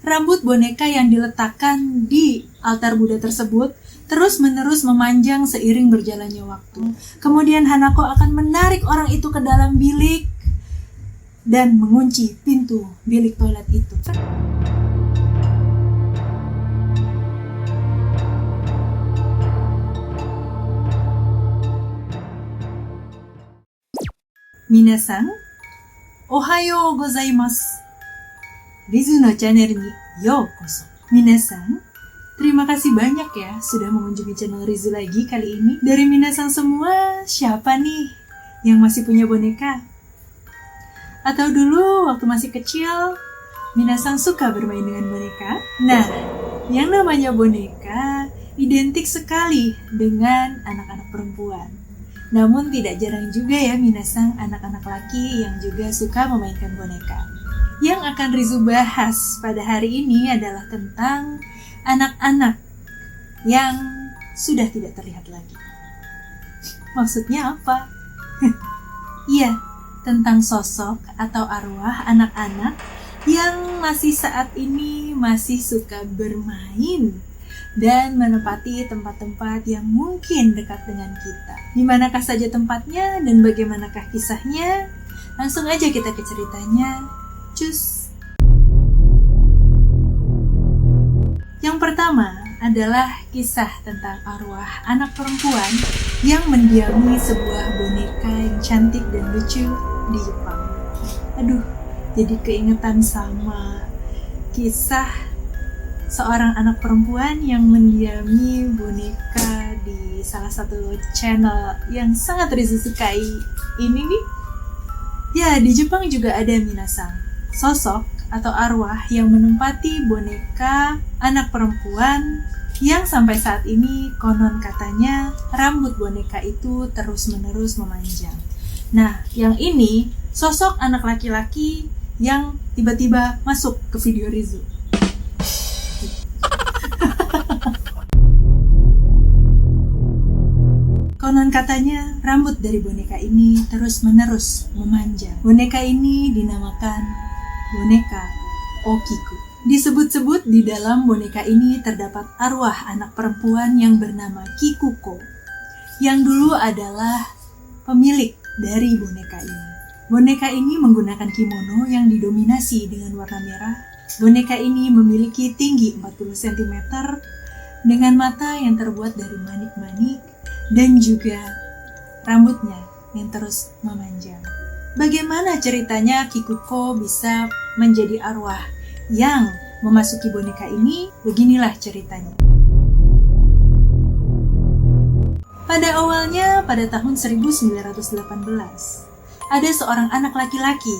Rambut boneka yang diletakkan di altar Buddha tersebut terus-menerus memanjang seiring berjalannya waktu. Kemudian Hanako akan menarik orang itu ke dalam bilik dan mengunci pintu bilik toilet itu. Minasan, ohayo gozaimasu. Rizu no channel ni youkoso. Minasan, terima kasih banyak ya sudah mengunjungi channel Rizu lagi kali ini. Dari minasan semua, siapa nih yang masih punya boneka? Atau dulu waktu masih kecil, minasan suka bermain dengan boneka? Nah, yang namanya boneka identik sekali dengan anak-anak perempuan. Namun tidak jarang juga ya minasan anak-anak laki yang juga suka memainkan boneka. Yang akan Rizu bahas pada hari ini adalah tentang anak-anak yang sudah tidak terlihat lagi. Maksudnya apa? Iya, tentang sosok atau arwah anak-anak yang masih saat ini masih suka bermain dan menempati tempat-tempat yang mungkin dekat dengan kita. Di manakah saja tempatnya dan bagaimanakah kisahnya? Langsung aja kita ke ceritanya. Cus. Yang pertama adalah kisah tentang arwah anak perempuan yang mendiami sebuah boneka yang cantik dan lucu di Jepang. Aduh, jadi keingetan sama kisah seorang anak perempuan yang mendiami boneka di salah satu channel yang sangat Rizu sukai ini nih. Ya, di Jepang juga ada minasan, sosok atau arwah yang menempati boneka anak perempuan yang sampai saat ini konon katanya rambut boneka itu terus-menerus memanjang. Nah, yang ini sosok anak laki-laki yang tiba-tiba masuk ke video Rizu. Konon katanya rambut dari boneka ini terus-menerus memanjang. Boneka ini dinamakan boneka Okiku. Disebut-sebut di dalam boneka ini terdapat arwah anak perempuan yang bernama Kikuko, yang dulu adalah pemilik dari boneka ini. Boneka ini menggunakan kimono yang didominasi dengan warna merah. Boneka ini memiliki tinggi 40 cm dengan mata yang terbuat dari manik-manik dan juga rambutnya yang terus memanjang. Bagaimana ceritanya Kikuko bisa menjadi arwah yang memasuki boneka ini? Beginilah ceritanya. Pada awalnya, pada tahun 1918, ada seorang anak laki-laki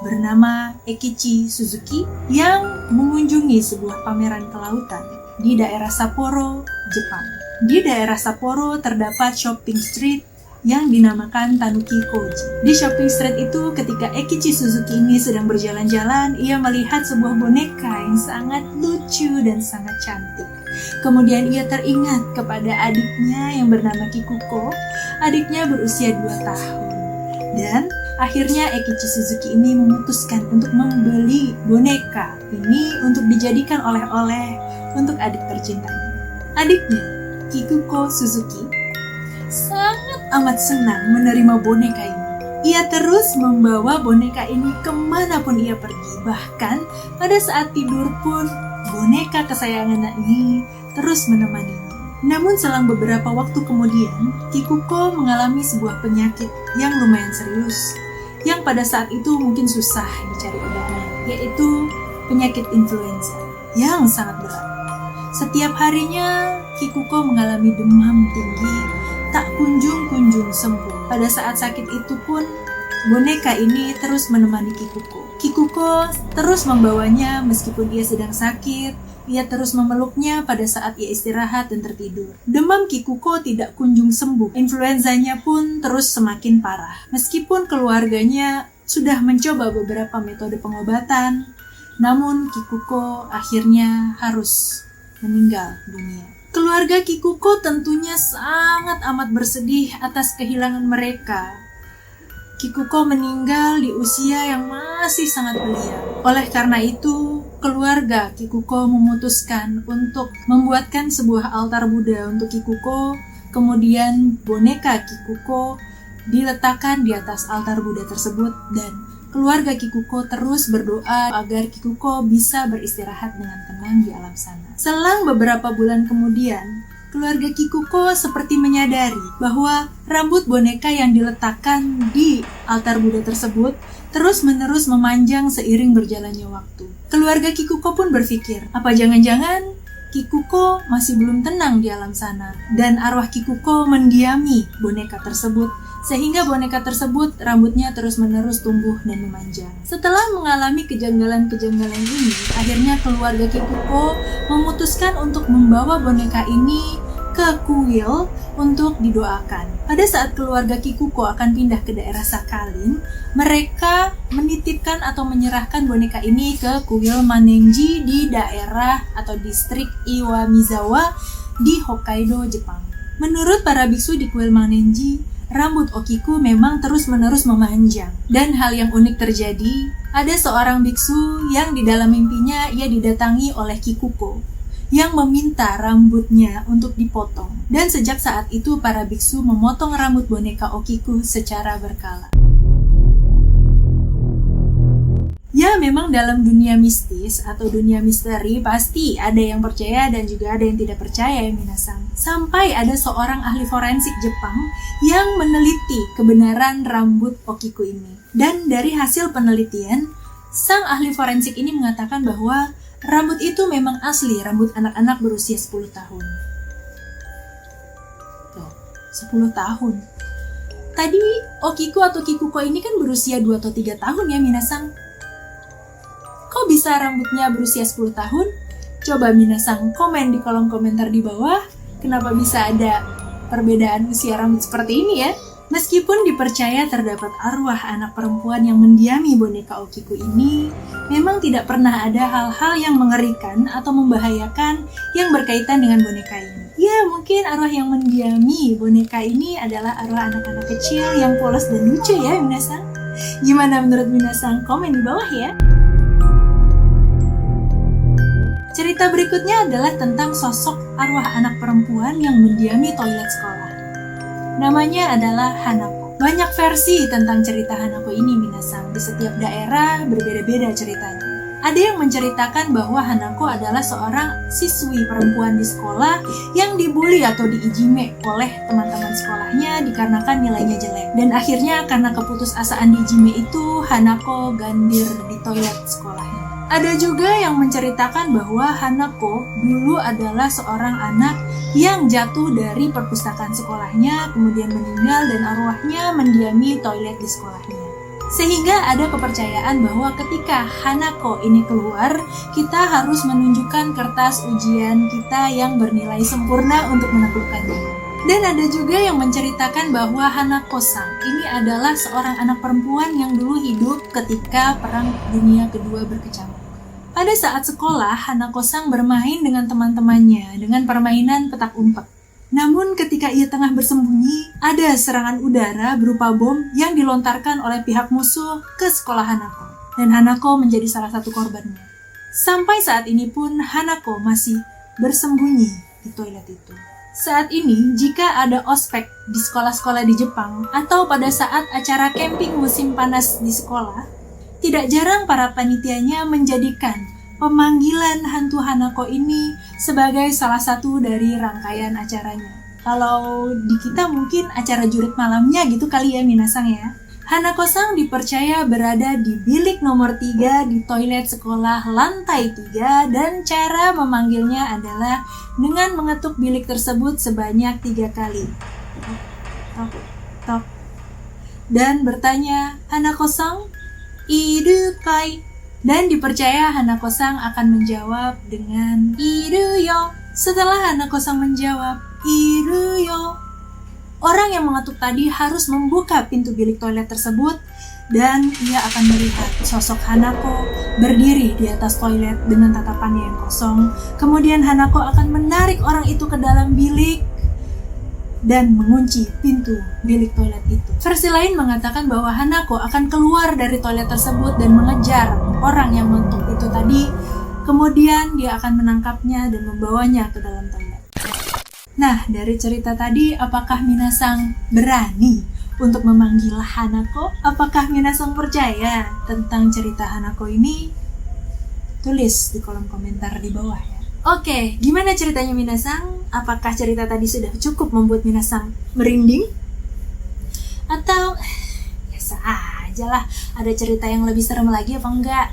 bernama Eikichi Suzuki yang mengunjungi sebuah pameran kelautan di daerah Sapporo, Jepang. Di daerah Sapporo terdapat shopping street yang dinamakan Tanuki Koji. Di shopping street itu ketika Eikichi Suzuki ini sedang berjalan-jalan, ia melihat sebuah boneka yang sangat lucu dan sangat cantik. Kemudian ia teringat kepada adiknya yang bernama Kikuko. Adiknya berusia 2 tahun. Dan akhirnya Eikichi Suzuki ini memutuskan untuk membeli boneka ini untuk dijadikan oleh-oleh untuk adik tercintanya. Adiknya, Kikuko Suzuki, sangat amat senang menerima boneka ini. Ia terus membawa boneka ini kemanapun ia pergi. Bahkan pada saat tidur pun boneka kesayangan ini terus menemaninya. Namun selang beberapa waktu kemudian, Kikuko mengalami sebuah penyakit yang lumayan serius, yang pada saat itu mungkin susah dicari obatnya, yaitu penyakit influenza yang sangat berat. Setiap harinya, Kikuko mengalami demam tinggi, tak kunjung-kunjung sembuh. Pada saat sakit itu pun, boneka ini terus menemani Kikuko. Kikuko terus membawanya meskipun ia sedang sakit. Ia terus memeluknya pada saat ia istirahat dan tertidur. Demam Kikuko tidak kunjung sembuh. Influenzanya pun terus semakin parah. Meskipun keluarganya sudah mencoba beberapa metode pengobatan, namun Kikuko akhirnya harus meninggal dunia. Keluarga Kikuko tentunya sangat amat bersedih atas kehilangan mereka. Kikuko meninggal di usia yang masih sangat belia. Oleh karena itu, keluarga Kikuko memutuskan untuk membuatkan sebuah altar Buddha untuk Kikuko. Kemudian boneka Kikuko diletakkan di atas altar Buddha tersebut dan keluarga Kikuko terus berdoa agar Kikuko bisa beristirahat dengan tenang di alam sana. Selang beberapa bulan kemudian, keluarga Kikuko seperti menyadari bahwa rambut boneka yang diletakkan di altar Buddha tersebut terus-menerus memanjang seiring berjalannya waktu. Keluarga Kikuko pun berpikir, apa jangan-jangan Kikuko masih belum tenang di alam sana dan arwah Kikuko mendiami boneka tersebut sehingga boneka tersebut rambutnya terus-menerus tumbuh dan memanjang. Setelah mengalami kejanggalan-kejanggalan ini, akhirnya keluarga Kikuko memutuskan untuk membawa boneka ini ke kuil untuk didoakan. Pada saat keluarga Kikuko akan pindah ke daerah Sakhalin, mereka menitipkan atau menyerahkan boneka ini ke kuil Manenji di daerah atau distrik Iwamizawa di Hokkaido, Jepang. Menurut para biksu di kuil Manenji, rambut Okiku memang terus-menerus memanjang. Dan hal yang unik terjadi, ada seorang biksu yang di dalam mimpinya ia didatangi oleh Kikuko yang meminta rambutnya untuk dipotong. Dan sejak saat itu para biksu memotong rambut boneka Okiku secara berkala. Ya, memang dalam dunia mistis atau dunia misteri pasti ada yang percaya dan juga ada yang tidak percaya ya minasang. Sampai ada seorang ahli forensik Jepang yang meneliti kebenaran rambut Okiku ini. Dan dari hasil penelitian, sang ahli forensik ini mengatakan bahwa rambut itu memang asli rambut anak-anak berusia 10 tahun. Loh, 10 tahun. Tadi Okiku atau Kikuko ini kan berusia 2 atau 3 tahun ya minasang. Kok bisa rambutnya berusia 10 tahun? Coba minasang komen di kolom komentar di bawah. Kenapa bisa ada perbedaan usia rambut seperti ini ya? Meskipun dipercaya terdapat arwah anak perempuan yang mendiami boneka Okiku ini, memang tidak pernah ada hal-hal yang mengerikan atau membahayakan yang berkaitan dengan boneka ini. Ya, mungkin arwah yang mendiami boneka ini adalah arwah anak-anak kecil yang polos dan lucu ya, minasang. Gimana menurut minasang? Komen di bawah ya. Cerita berikutnya adalah tentang sosok arwah anak perempuan yang mendiami toilet sekolah. Namanya adalah Hanako. Banyak versi tentang cerita Hanako ini minasang. Di setiap daerah berbeda-beda ceritanya. Ada yang menceritakan bahwa Hanako adalah seorang siswi perempuan di sekolah yang dibully atau diijime oleh teman-teman sekolahnya dikarenakan nilainya jelek. Dan akhirnya karena keputusasaan diijime itu, Hanako gandir di toilet sekolahnya. Ada juga yang menceritakan bahwa Hanako dulu adalah seorang anak yang jatuh dari perpustakaan sekolahnya, kemudian meninggal dan arwahnya mendiami toilet di sekolahnya. Sehingga ada kepercayaan bahwa ketika Hanako ini keluar, kita harus menunjukkan kertas ujian kita yang bernilai sempurna untuk menaklukkannya. Dan ada juga yang menceritakan bahwa Hanako-san ini adalah seorang anak perempuan yang dulu hidup ketika Perang Dunia Kedua berkecamuk. Pada saat sekolah, Hanako-san bermain dengan teman-temannya dengan permainan petak umpet. Namun ketika ia tengah bersembunyi, ada serangan udara berupa bom yang dilontarkan oleh pihak musuh ke sekolah Hanako. Dan Hanako menjadi salah satu korbannya. Sampai saat ini pun Hanako masih bersembunyi di toilet itu. Saat ini, jika ada ospek di sekolah-sekolah di Jepang atau pada saat acara camping musim panas di sekolah, tidak jarang para panitianya menjadikan pemanggilan hantu Hanako ini sebagai salah satu dari rangkaian acaranya. Kalau di kita mungkin acara jurit malamnya gitu kali ya minasang ya. Hanako-san dipercaya berada di bilik nomor 3 di toilet sekolah lantai 3 dan cara memanggilnya adalah dengan mengetuk bilik tersebut sebanyak 3 kali. Tok, tok. Dan bertanya, Hanako-san, iru kai? Dan dipercaya Hanako-san akan menjawab dengan iru yo. Setelah Hanako-san menjawab iru yo, orang yang mengetuk tadi harus membuka pintu bilik toilet tersebut dan ia akan melihat sosok Hanako berdiri di atas toilet dengan tatapannya yang kosong. Kemudian Hanako akan menarik orang itu ke dalam bilik dan mengunci pintu bilik toilet itu. Versi lain mengatakan bahwa Hanako akan keluar dari toilet tersebut dan mengejar orang yang mengetuk itu tadi Kemudian dia akan menangkapnya dan membawanya ke dalam toilet. Nah, dari cerita tadi, apakah minasang berani untuk memanggil Hanako? Apakah minasang percaya tentang cerita Hanako ini? Tulis di kolom komentar di bawah ya. Oke, gimana ceritanya minasang? Apakah cerita tadi sudah cukup membuat minasang merinding? Atau biasa aja lah, ada cerita yang lebih serem lagi apa enggak?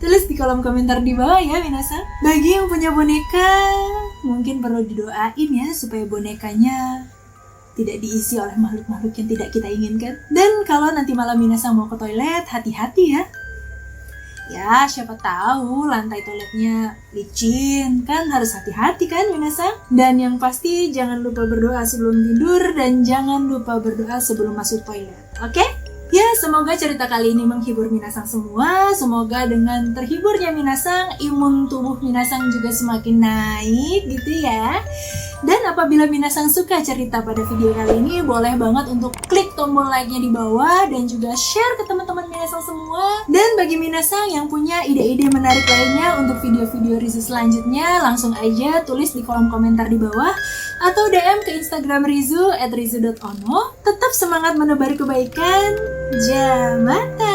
Tulis di kolom komentar di bawah ya minasang. Bagi yang punya boneka, mungkin perlu didoain ya supaya bonekanya tidak diisi oleh makhluk-makhluk yang tidak kita inginkan. Dan kalau nanti malam minasang mau ke toilet, hati-hati ya. Ya, siapa tahu lantai toiletnya licin, kan harus hati-hati kan minasang. Dan yang pasti jangan lupa berdoa sebelum tidur dan jangan lupa berdoa sebelum masuk toilet. Oke? Ya, semoga cerita kali ini menghibur minasang semua. Semoga dengan terhiburnya minasang, imun tubuh minasang juga semakin naik gitu ya. Dan apabila minasang suka cerita pada video kali ini, boleh banget untuk klik tombol like-nya di bawah dan juga share ke teman-teman minasang semua. Dan bagi minasang yang punya ide-ide menarik lainnya untuk video-video Rizu selanjutnya, langsung aja tulis di kolom komentar di bawah atau DM ke Instagram Rizu @rizu.ono. Tetap semangat menebar kebaikan. Jamata.